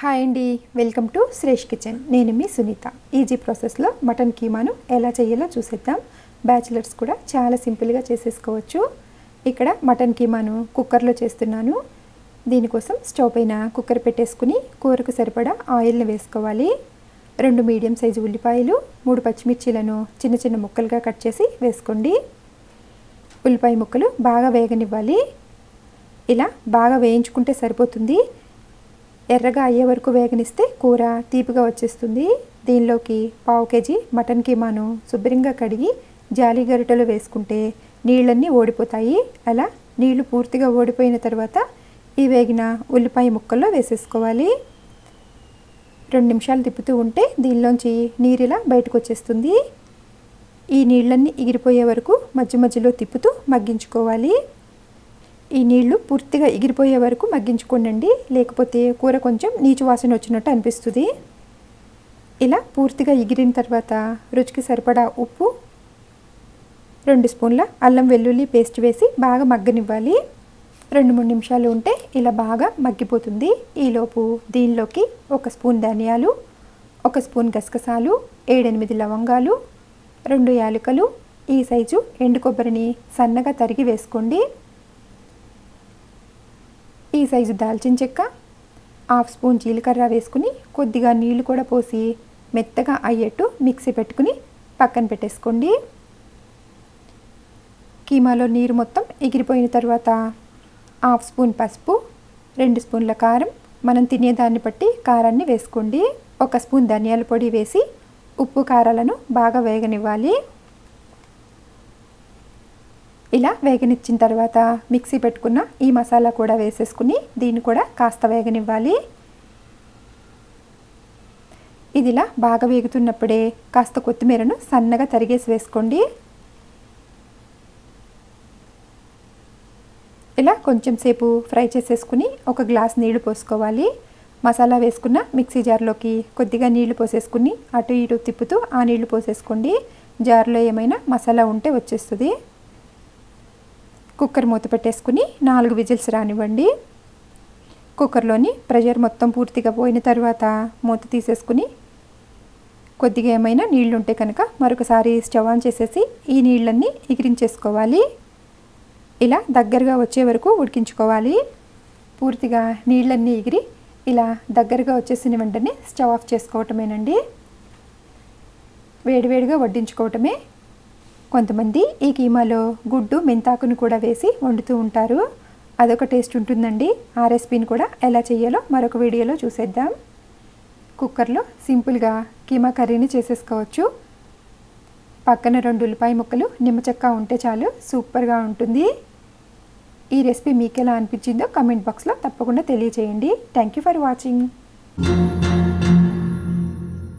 Hi అండి, welcome to Shresh kitchen. నేను మీ Sunitha. Easy ప్రాసెస్లో మటన్ కీమాను ఎలా చేయాలో చూసేద్దాం. బ్యాచిలర్స్ కూడా చాలా సింపుల్గా చేసేసుకోవచ్చు. ఇక్కడ మటన్ కీమాను కుక్కర్లో చేస్తున్నాను. దీనికోసం స్టవ్ పైన కుక్కర్ పెట్టేసుకుని కూరకు సరిపడా ఆయిల్ని వేసుకోవాలి. 2 మీడియం సైజు ఉల్లిపాయలు, 3 పచ్చిమిర్చీలను చిన్న చిన్న ముక్కలుగా కట్ చేసి వేసుకోండి. ఉల్లిపాయ ముక్కలు బాగా వేగనివ్వాలి. ఇలా బాగా వేయించుకుంటే సరిపోతుంది. ఎర్రగా అయ్యే వరకు వేగనిస్తే కూర తీపిగా వచ్చేస్తుంది. దీనిలోకి 1/2 కేజీ మటన్ కీమాను శుభ్రంగా కడిగి జాలి గరిటెలో వేసుకుంటే నీళ్ళన్నీ ఓడిపోతాయి. అలా నీళ్లు పూర్తిగా ఓడిపోయిన తర్వాత ఈ వేగిన ఉల్లిపాయ ముక్కల్లో వేసేసుకోవాలి. 2 నిమిషాలు తిప్పుతూ ఉంటే దీనిలోంచి నీరిలా బయటకు వచ్చేస్తుంది. ఈ నీళ్ళన్నీ ఎగిరిపోయే వరకు మధ్య మధ్యలో తిప్పుతూ మగ్గించుకోవాలి. ఈ నీళ్లు పూర్తిగా ఎగిరిపోయే వరకు మగ్గించుకోండి, లేకపోతే కూర కొంచెం నీచు వాసన వచ్చినట్టు అనిపిస్తుంది. ఇలా పూర్తిగా ఎగిరిన తర్వాత రుచికి సరిపడా ఉప్పు, 2 స్పూన్ల అల్లం వెల్లుల్లి పేస్ట్ వేసి బాగా మగ్గనివ్వాలి. 2-3 నిమిషాలు ఉంటే ఇలా బాగా మగ్గిపోతుంది. ఈలోపు దీనిలోకి 1 స్పూన్ ధనియాలు, 1 స్పూన్ గసగసాలు, 7-8 లవంగాలు, 2 యాలకులు, ఈ సైజు ఎండు కొబ్బరిని సన్నగా తరిగి వేసుకోండి. ఈ సైజు దాల్చిన చెక్క, 1/2 స్పూన్ జీలకర్ర వేసుకుని కొద్దిగా నీళ్లు కూడా పోసి మెత్తగా అయ్యేట్టు మిక్సీ పెట్టుకుని పక్కన పెట్టేసుకోండి. కీమాలో నీరు మొత్తం ఎగిరిపోయిన తర్వాత 1/2 స్పూన్ పసుపు, 2 స్పూన్ల కారం, మనం తినేదాన్ని బట్టి కారాన్ని వేసుకోండి. 1 స్పూన్ ధనియాల పొడి వేసి ఉప్పు కారాలను బాగా వేగనివ్వాలి. ఇలా వేగనిచ్చిన తర్వాత మిక్సీ పెట్టుకున్న ఈ మసాలా కూడా వేసేసుకుని దీన్ని కూడా కాస్త వేగనివ్వాలి. ఇదిలా బాగా వేగుతున్నప్పుడే కాస్త కొత్తిమీరను సన్నగా తరిగేసి వేసుకోండి. ఇలా కొంచెం సేపు ఫ్రై చేసేసుకుని 1 గ్లాస్ నీళ్లు పోసుకోవాలి. మసాలా వేసుకున్న మిక్సీ జార్లోకి కొద్దిగా నీళ్లు పోసేసుకుని అటు ఇటు తిప్పుతూ ఆ నీళ్లు పోసేసుకోండి. జార్లో ఏమైనా మసాలా ఉంటే వచ్చేస్తుంది. కుక్కర్ మూత పెట్టేసుకుని 4 విజిల్స్ రానివ్వండి. కుక్కర్లోని ప్రెషర్ మొత్తం పూర్తిగా పోయిన తర్వాత మూత తీసేసుకుని కొద్దిగా ఏమైనా నీళ్లు ఉంటే కనుక మరొకసారి స్టవ్ ఆన్ చేసేసి ఈ నీళ్ళన్నీ ఎగిరించేసుకోవాలి. ఇలా దగ్గరగా వచ్చే వరకు ఉడికించుకోవాలి. పూర్తిగా నీళ్ళన్నీ ఎగిరి ఇలా దగ్గరగా వచ్చేసిన వెంటనే స్టవ్ ఆఫ్ చేసుకోవటమేనండి. వేడివేడిగా వడ్డించుకోవటమే. కొంతమంది ఈ కీమాలో గుడ్డు మెంతాకును కూడా వేసి వండుతూ ఉంటారు. అదొక టేస్ట్ ఉంటుందండి. ఆ రెసిపీని కూడా ఎలా చేయాలో మరొక వీడియోలో చూసేద్దాం. కుక్కర్లో సింపుల్గా కీమా కర్రీని చేసేసుకోవచ్చు. పక్కన 2 ఉల్లిపాయ ముక్కలు, నిమ్మచెక్క ఉంటే చాలు, సూపర్గా ఉంటుంది. ఈ రెసిపీ మీకు ఎలా అనిపించిందో కామెంట్ బాక్స్లో తప్పకుండా తెలియచేయండి. Thank you for watching.